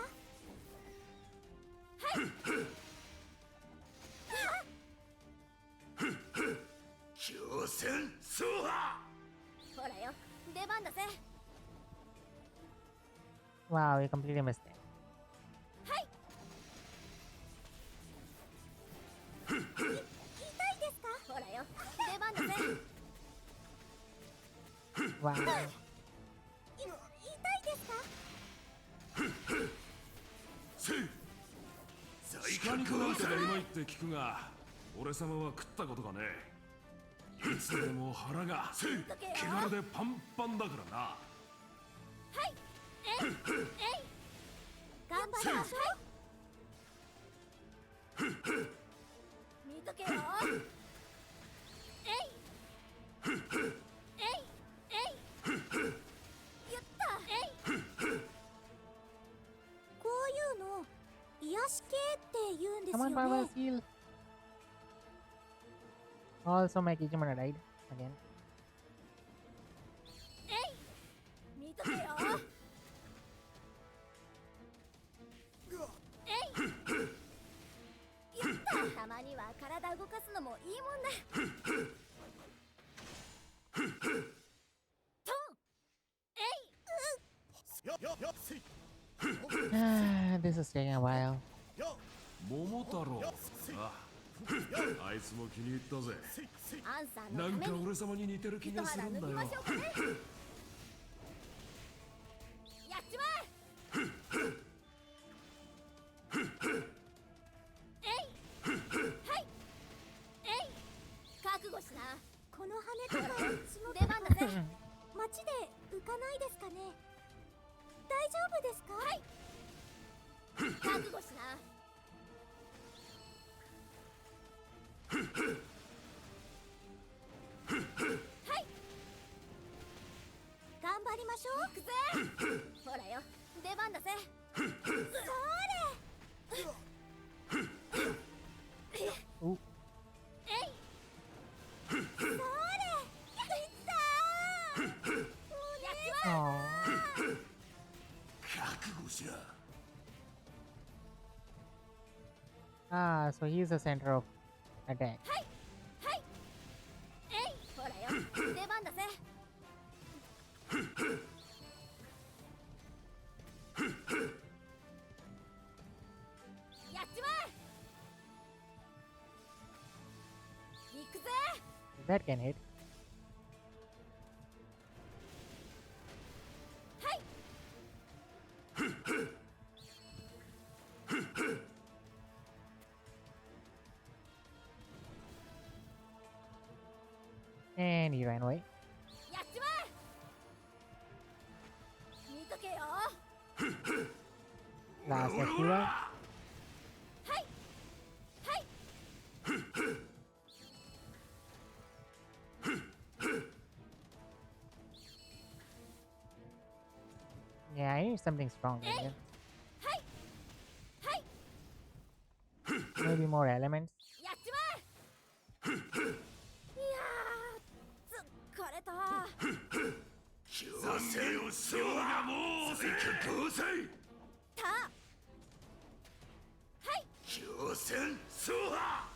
強戦走破。ほらよ出番だぜ Wow, you completely missed it. 痛いですかほらよ出番だぜ Wow. 痛いですかせい鹿肉なんてがうまいって聞くが、俺様は食ったことがねえ。いつでも腹が気軽でパンパンだからな。頑張りましょう見とけよやったこういうの癒し系って言うんです Come よ on, ね Power Seal. Also, my Kijimana died again. 見とけよたまには体動かすのもいいもんだトンよよよせい This is taking a while. よ桃太郎よせいあ、あいつも気に入ったぜ。アンさんなんかのために俺様に似てる気一がするんだよ。肌脱ぎましょうかね。やっちまえ。はいえい覚悟しな。この羽とか出番だぜ。街で浮かないですかね。大丈夫ですか。はい覚悟しな。はい頑張りましょう。行くぜ。ほらよ出番だぜ。それOoh. えいそれいったー。やっちま Aww. 覚悟しろ。 Ah, so he's the center of attack. はいはいえいほらよ出番だぜ。やっちまえ。行くぜ。 That can hit. はい And he ran away. やっちまえ。見とけよ。 Last Akira. はいはい Yeah, I need something stronger. Yeah. はいはい Maybe more elements. やっちまえ。いやー疲れた。残念をしようがもうぜ。強制たはい強戦走破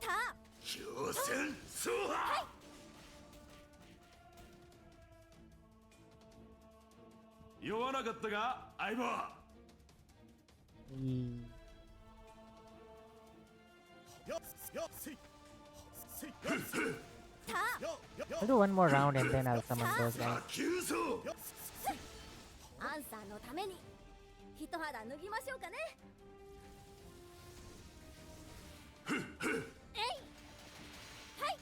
た強戦走破。酔わなかったか相棒。 He... よっよっせいせいよっせいたよよよ I'll do one more round and then I'll summon those guys. 急走よアンさんのために一肌脱ぎましょうかね。えいはい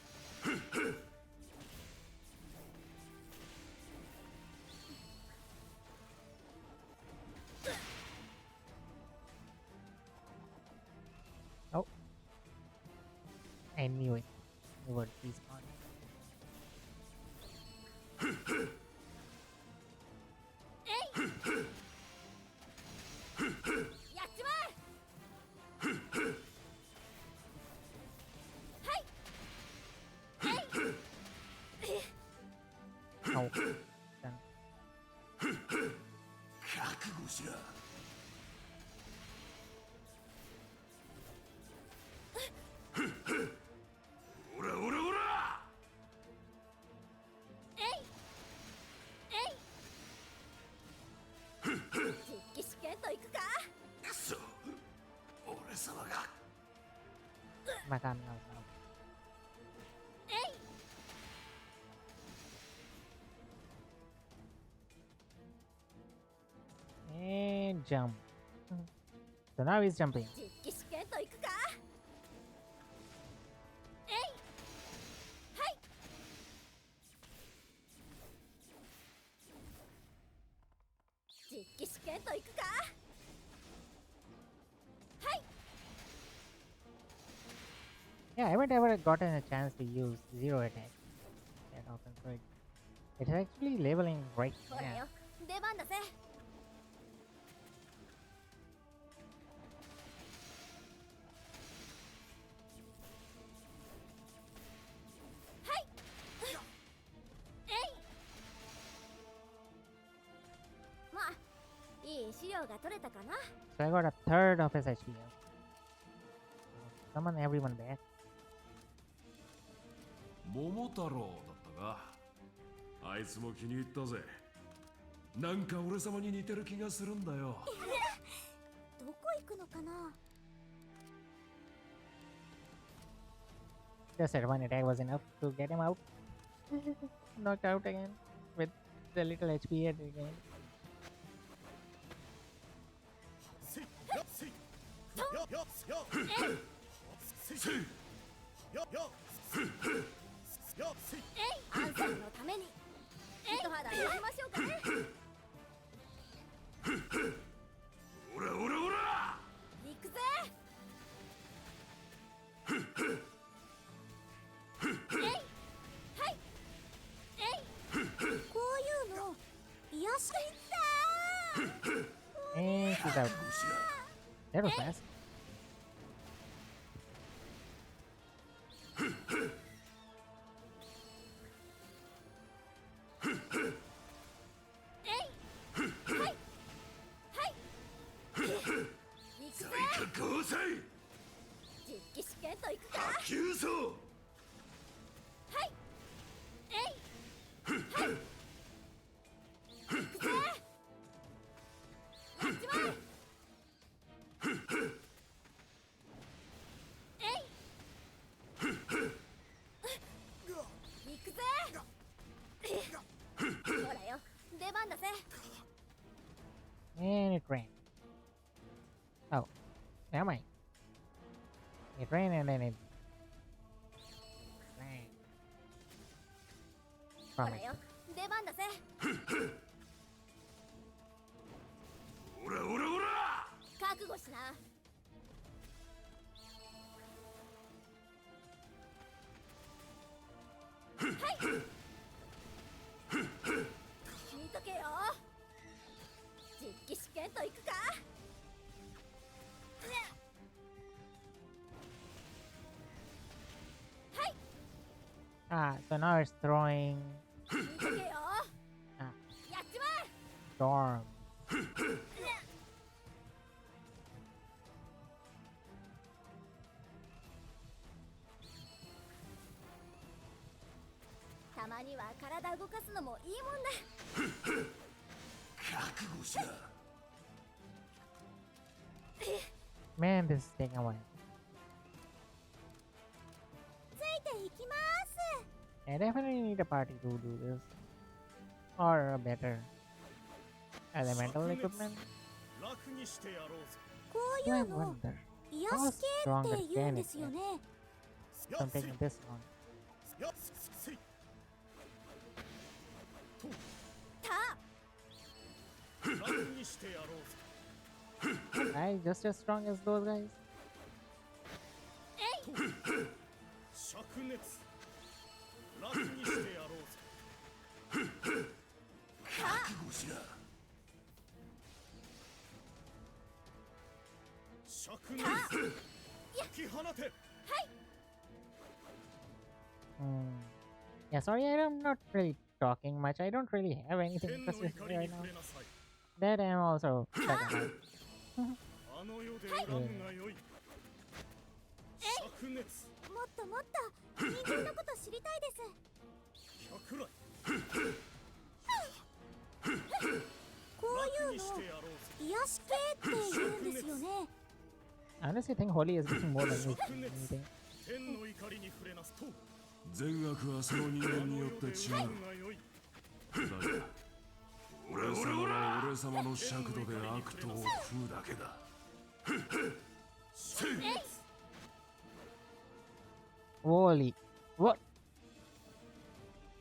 Oh. I knew it. They would respawn. えいやっちまえ。はいえい Oh. Done. 覚悟しろ。オラオラオラ。えいえい実機試験といくか。くそ俺様が Makan now. えい And jump. So now he's jumping. 実機試験といくか。えいはい実機試験といくか。はい Yeah, I haven't ever gotten a chance to use zero attack that often, so it's actually leveling right ほら now. よ出番だぜ。はいえいまあいい資料が取れたかな。 So I got a third of his HP. Summon everyone back. 桃太郎だったか。あいつも気に入ったぜ。なんか俺様に似てる気がするんだよ。どこ行くのかな。Just that one attack was enough to get him out. Knocked out again with the little HP he had again.アンさんのために一肌脱ぎましょうかね。オラオラオラ。行くぜ。はい。こういうの癒していった。 And she's out. That was fast. And it ran. Oh, never mind. It ran and then it ran. From it. 出番だぜ。オラオラオラ。覚悟しな。見とけよ。実機試験と行くか。So now it's throwing 見とけよ。あやっちまえ。 storm. たまには体動かすのもいいもんだ。覚悟しな。 Man, this is taking a while. ついていきます。 I definitely need a party to do this. Or a better elemental equipment. 楽にしてやろうぜ。こうい I うの wonder 癒 how し系 strong って a 言うん can で it すよ get ね。 something this long. やっせい。た。楽にしてやろうぜ。 I just as strong as those guys. 灼熱。楽にしてやろうぜ。覚悟しな。灼熱。吹き放て。 Yeah, sorry, I'm not really talking much. I don't really have anything 天の interesting 怒り right に now. 触れなさい。 That I'm also stuck on. あの世で恨むがよい。灼熱。もっともっと人間のこと知りたいです。百来。こういう楽にしてのやろうぜ。癒し系って言うんですよね。 Honestly, I think Holy is getting more than anything. 天の怒りに触れなすと。善悪はその人間によって違う。だが俺様は俺様の尺度で悪党を食うだけだ。 Holy. What?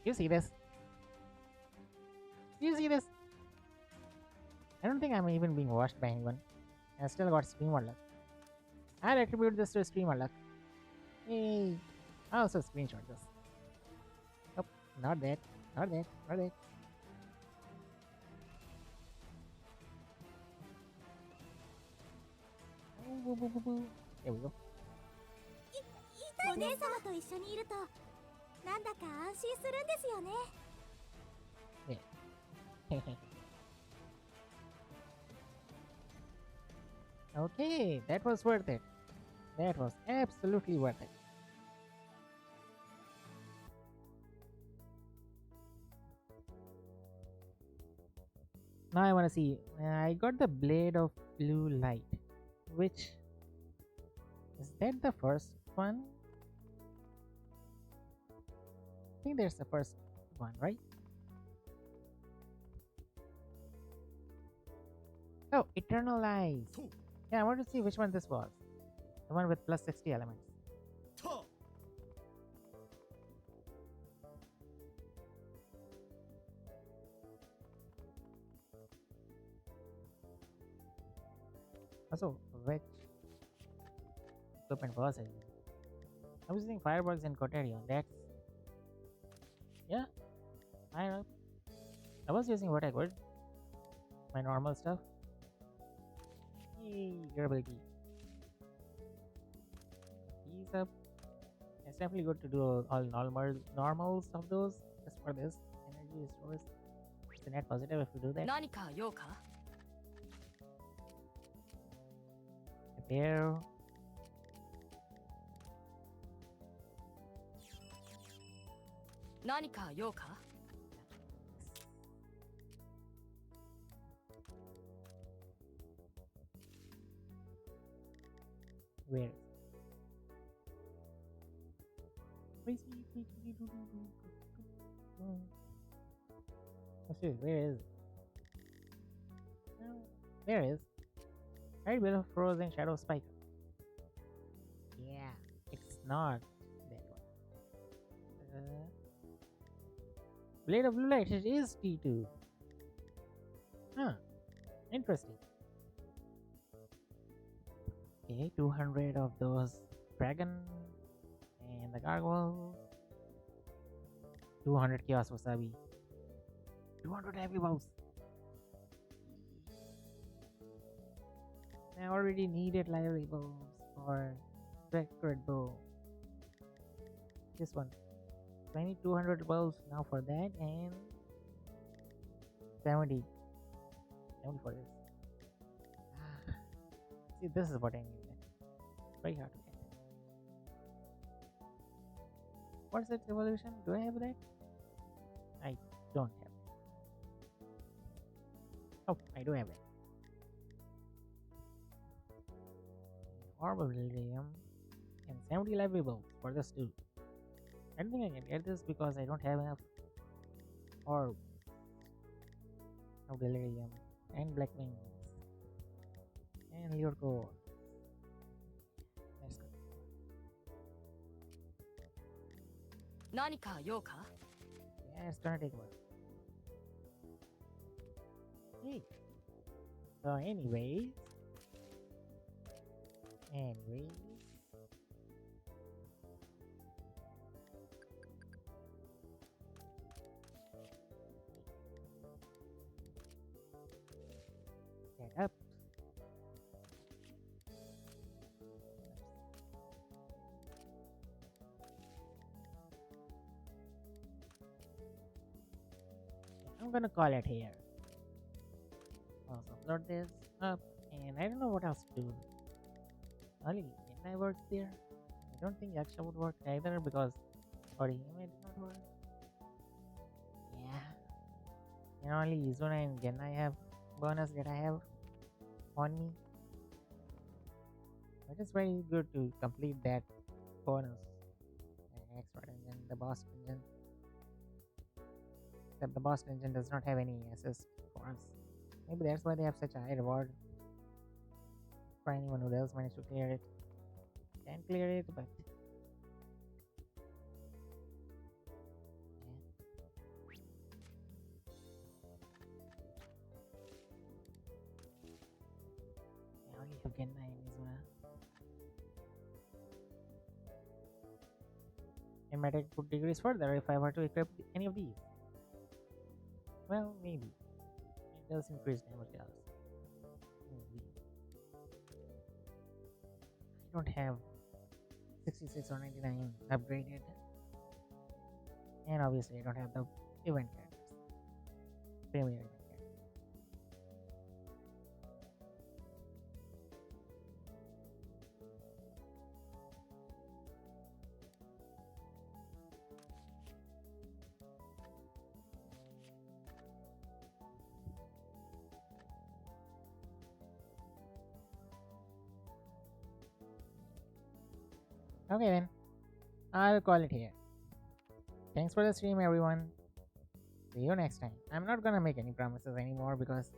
You see this? You see this? I don't think I'm even being watched by anyone. I still got streamer luck. I'll attribute this to streamer luck. Hey. I also screenshot this. Nope, not that. Not that. Not that. There we go. お姉様と一緒にいるとなんだか安心するんですよね。 Okay, that was worth it. That was absolutely worth it. Now I want to see. I got the blade of blue light. Which is that the first one? think there's the first one, right? Oh, Eternal Eyes. Yeah, I want to see which one this was. The one with plus 60 elements. た Also, which equipment was I using? I was using fireworks in Coterion. That's, yeah, I was using what I could. My normal stuff. Yay, durability. These up. It's definitely good to do all normals of those just for this energy restores. It's a net positive if you do that. 何か用か Repair. Where? Where is it? No, there is. Right below Frozen Shadow Spike. Yeah, it's not that one. Blade of Blue Light, it is T2. Huh, interesting. Okay, 200 of those dragon and the gargoyle. 200 chaos wasabi. 200 heavy bows. I already needed library bows for Vectored bow. This one. So I need 200 bows now for that and 70. 70 for this. See, this is what I need. Very hard to get. What's its evolution? Do I have that? I don't have it. Oh, I do have it. Orb of Delirium and 70 library bulbs for this too. I don't think I can get this because I don't have enough Orb of Delirium and Black Wings and Lure Core. Let's go. 何か用か Yeah, it's gonna take a while. Hey. So anyways. Get up. I'm gonna call it here. Also, load this up, and I don't know what else to do. Only Genai works there. I don't think Yaksha would work either because Orihime did not work. Yeah. And only Izuna and Genai have bonus that I have on me. But it's very good to complete that bonus. The expert engine, the boss engine. Except the boss engine does not have any assist for us. Maybe that's why they have such a high reward for anyone who does manage to clear it. Can clear it, but I only have Genai and Izuna. And might take 2 degrees further if I were to equip any of these. Well, maybe. It does increase damage else. Maybe. I don't have 66 or 99 upgraded. And obviously I don't have the event characters. Premier event characters. Okay then, I'll call it here. Thanks for the stream, everyone. See you next time. I'm not gonna make any promises anymore because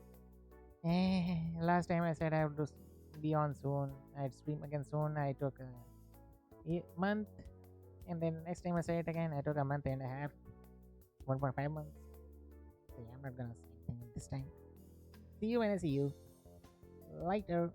last time I said I would just be on soon. I'd stream again soon. I took a month, and then next time I say it again, I took a month and a half, 1.5 months. So yeah, I'm not gonna say anything this time. See you when I see you. Later.